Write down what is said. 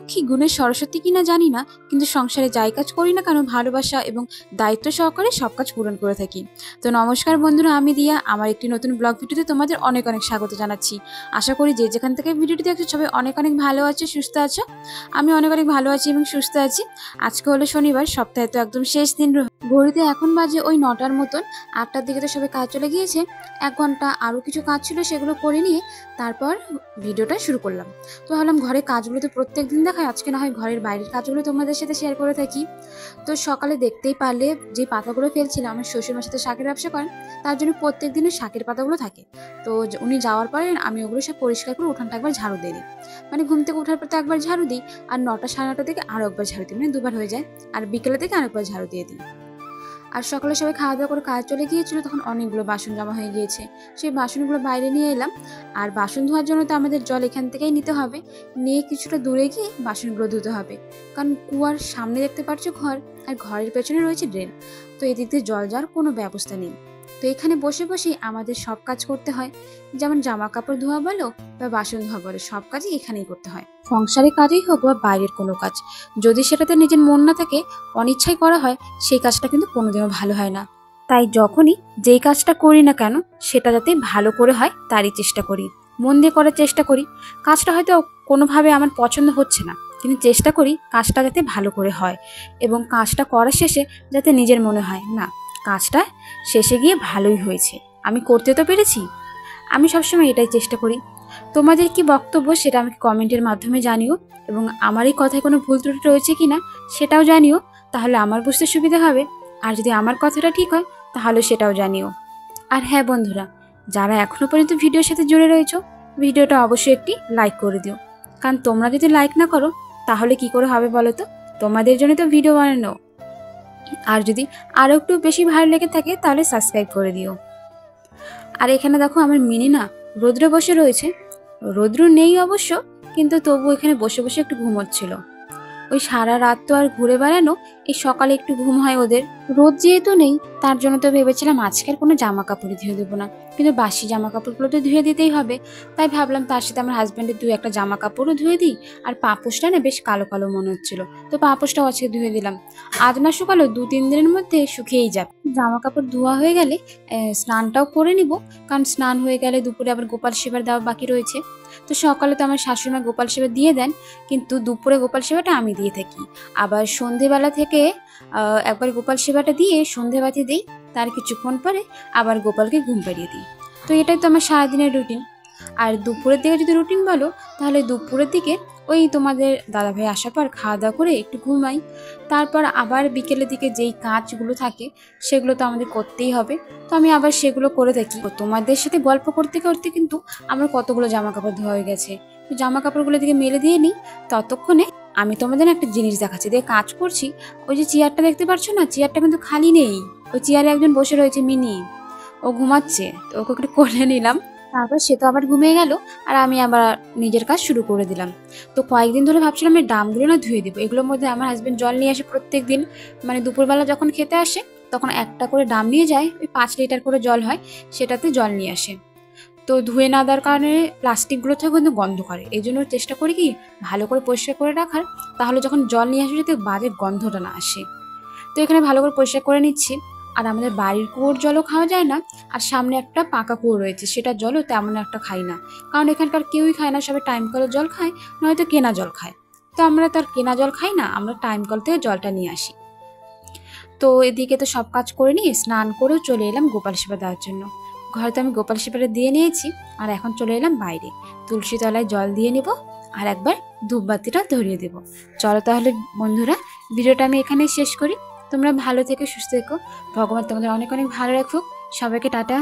লক্ষ্মী গুণের সরস্বতী কিনা জানি না, কিন্তু সংসারে যাই কাজ করি না কেন ভালোবাসা এবং দায়িত্ব সহকারে সব কাজ পূরণ করে থাকি। তো নমস্কার বন্ধুরা, আমি দিয়া আমার একটি নতুন ব্লগ ভিডিওতে তোমাদের অনেক অনেক স্বাগত জানাচ্ছি। আশা করি যে যেখান থেকে ভিডিওটি দেখছো সবাই অনেক অনেক ভালো আছো, সুস্থ আছো। আমি অনেক অনেক ভালো আছি এবং সুস্থ আছি। আজকে হলো শনিবার, সপ্তাহে তো একদম শেষ দিন। ঘড়িতে এখন বাজে ওই 9টার মতন। 8টার দিকে তো সবাই কাজ চলে গিয়েছে। 1 ঘন্টা আরও কিছু কাজ ছিল, সেগুলো করে নিয়ে তারপর ভিডিওটা শুরু করলাম। তো ভাবলাম ঘরের কাজগুলো তো প্রত্যেক দিন দেখায়, আজকে না হয় ঘরের বাইরের কাজগুলো তোমাদের সাথে শেয়ার করে থাকি। তো সকালে দেখতেই পারলে যে পাতাগুলো ফেলছিলাম, আমার শ্বশুরমার সাথে শাকের ব্যবসা করেন, তার জন্য প্রত্যেক দিনের শাকের পাতাগুলো থাকে। তো উনি যাওয়ার পরে আমি ওগুলো সব পরিষ্কার করে উঠানটা একবার ঝাড়ু দিয়ে দিই। মানে ঘুম থেকে ওঠার পর তো একবার ঝাড়ু দিই, আর 9টা সাড়ে 9টা থেকে আরও একবার ঝাড়ু দিই, মানে দুবার হয়ে যায়। আর বিকেলে থেকে আরেকবার ঝাড়ু দিয়ে দিই। আর সকালে সবাই খাওয়া দাওয়া করে কাজ চলে গিয়েছিল, তখন অনেকগুলো বাসন জমা হয়ে গিয়েছে। সেই বাসনগুলো বাইরে নিয়ে এলাম। আর বাসন ধোয়ার জন্য তো আমাদের জল এখান থেকেই নিতে হবে, নিয়ে কিছুটা দূরে গিয়ে বাসনগুলো ধুতে হবে। কারণ কুয়ার সামনে দেখতে পাচ্ছ ঘর, আর ঘরের পেছনে রয়েছে ড্রেন। তো এদিক দিয়ে জল যাওয়ার কোনো ব্যবস্থা নেই। তো এখানে বসে বসেই আমাদের সব কাজ করতে হয়, যেমন জামা কাপড় ধোয়া বলো বা বাসন ধোয়া বলো, সব কাজই এখানেই করতে হয়। সংসারের কাজই হোক বা বাইরের কোনো কাজ, যদি সেটাতে নিজের মন না থাকে, অনিচ্ছায় করা হয়, সেই কাজটা কিন্তু কোনোদিনও ভালো হয় না। তাই যখনই যেই কাজটা করি না কেন, সেটা যাতে ভালো করে হয় তারই চেষ্টা করি, মন দিয়ে করার চেষ্টা করি। কাজটা হয়তো কোনোভাবে আমার পছন্দ হচ্ছে না, কিন্তু চেষ্টা করি কাজটা যাতে ভালো করে হয়, এবং কাজটা করার শেষে যাতে নিজের মনে হয় না, কাজটা শেষে গিয়ে ভালোই হয়েছে, আমি করতে তো পেরেছি। আমি সবসময় এটাই চেষ্টা করি। তোমাদের কি বক্তব্য সেটা আমাকে কমেন্টের মাধ্যমে জানিও, এবং আমার এই কথায় কোনো ভুল ত্রুটি রয়েছে কিনা সেটাও জানিও, তাহলে আমার বুঝতে সুবিধা হবে। আর যদি আমার কথাটা ঠিক হয় তাহলে সেটাও জানিও। আর হ্যাঁ বন্ধুরা, যারা এখনো পর্যন্ত ভিডিওর সাথে জুড়ে রয়েছো, ভিডিওটা অবশ্যই একটি লাইক করে দিও। কারণ তোমরা যদি লাইক না করো তাহলে কি করে হবে বলো তো, তোমাদের জন্য তো ভিডিও বানানো। আর যদি আরও একটু বেশি ভালো লেগে থাকে তাহলে সাবস্ক্রাইব করে দিও। আর এখানে দেখো আমার মিনি না রৌদ্রে বসে রয়েছে। রৌদ্র নেই অবশ্য, কিন্তু তবু এখানে বসে বসে একটু ঘুমোচ্ছিল। ওই সারা রাত তো আর ঘুরে বেড়ানো, এই সকালে একটু ঘুম হয় ওদের। রোদ যেহেতু নেই, তার জন্য তো ভেবেছিলাম আজকের কোনো জামা কাপড়ই ধুয়ে দেবো না, কিন্তু বাসি জামা কাপড়গুলো তো ধুয়ে দিতেই হবে। তাই ভাবলাম তার সাথে আমার হাজব্যান্ডের 2-1টা জামা কাপড়ও ধুয়ে দিই। আর পাপোশটা না বেশ কালো কালো মনে হচ্ছিল, তো পাপোশটাও আজকে ধুয়ে দিলাম। আজ না শুকালো, 2-3 দিনের মধ্যে শুকিয়েই যাবে। জামা কাপড় ধোয়া হয়ে গেলে স্নানটাও করে নিব, কারণ স্নান হয়ে গেলে দুপুরে আবার গোপাল সেবার দেওয়া বাকি রয়েছে। তো সকালে তো আমার শাশুড়িমা গোপাল সেবা দিয়ে দেন, কিন্তু দুপুরে গোপাল সেবাটা আমি দিয়ে থাকি। আবার সন্ধেবেলা থেকে একবার গোপাল সেবাটা দিয়ে সন্ধেবাতি দিই, তার কিছুক্ষণ পরে আবার গোপালকে ঘুম পাড়িয়ে দিই। তো এটাই তো আমার সারাদিনের রুটিন। আর দুপুরের দিকে যদি রুটিন বলো, তাহলে দুপুরের দিকে ওই তোমাদের দাদাভাই আসার পর খাওয়া দাওয়া করে একটু ঘুমাই। তারপর আবার বিকেলের দিকে যেই কাজগুলো থাকে সেগুলো তো আমাদের করতেই হবে, তো আমি আবার সেগুলো করে থাকি। তোমাদের সাথে গল্প করতে করতে কিন্তু আমার কতগুলো জামা কাপড় ধোয়া হয়ে গেছে। তো জামা কাপড়গুলো দিকে মেলে দিয়ে নিই। ততক্ষণে আমি তোমাদের একটা জিনিস দেখাচ্ছি, দিয়ে কাজ করছি। ওই যে চেয়ারটা দেখতে পাচ্ছ না, চেয়ারটা কিন্তু খালি নেই, ওই চেয়ারে একজন বসে রয়েছে, মিনি। ও ঘুমাচ্ছে, তো ওকে একটু কোলে নিলাম। তারপর সে তো আবার ঘুমিয়ে গেল, আর আমি আবার নিজের কাজ শুরু করে দিলাম। তো কয়েকদিন ধরে ভাবছিলাম এই ড্রামগুলো না ধুয়ে দিব। এগুলোর মধ্যে আমার হাজব্যান্ড জল নিয়ে আসে প্রত্যেক দিন, মানে দুপুরবেলা যখন খেতে আসে তখন একটা করে ড্রাম নিয়ে যায়, ওই 5 লিটার করে জল হয়, সেটাতে জল নিয়ে আসে। তো ধুয়ে না দেওয়ার কারণে প্লাস্টিকগুলো থেকে কিন্তু গন্ধ করে, এই জন্য চেষ্টা করি কি ভালো করে পরিষ্কার করে রাখার, তাহলে যখন জল নিয়ে আসবে যাতে বাজে গন্ধটা না আসে। তো এখানে ভালো করে পরিষ্কার করে নিচ্ছি। আর আমাদের বাড়ির কুয়োর জলও খাওয়া যায় না, আর সামনে একটা পাকা কুয়ো রয়েছে, সেটার জলও তেমন একটা খাই না, কারণ এখানকার কেউই খায় না, সবাই টাইম কলের জল খায়, নয়তো কেনা জল খায়। তো আমরা তার কেনা জল খাই না, আমরা টাইম কল থেকে জলটা নিয়ে আসি। তো এদিকে তো সব কাজ করে নিয়ে স্নান করেও চলে এলাম গোপাল সেবা দেওয়ার জন্য। ঘরে তো আমি গোপাল সেবাটা দিয়ে নিয়েছি, আর এখন চলে এলাম বাইরে তুলসী তলায় জল দিয়ে নেব, আর একবার ধূপবাতিটা ধরিয়ে দেব। চলো তাহলে বন্ধুরা, ভিডিওটা আমি এখানে শেষ করি। তোমরা ভালো থেকো, সুস্থ থেকো, ভগবান তোমাদের অনেক অনেক ভালো রাখুক। সবাইকে টাটা।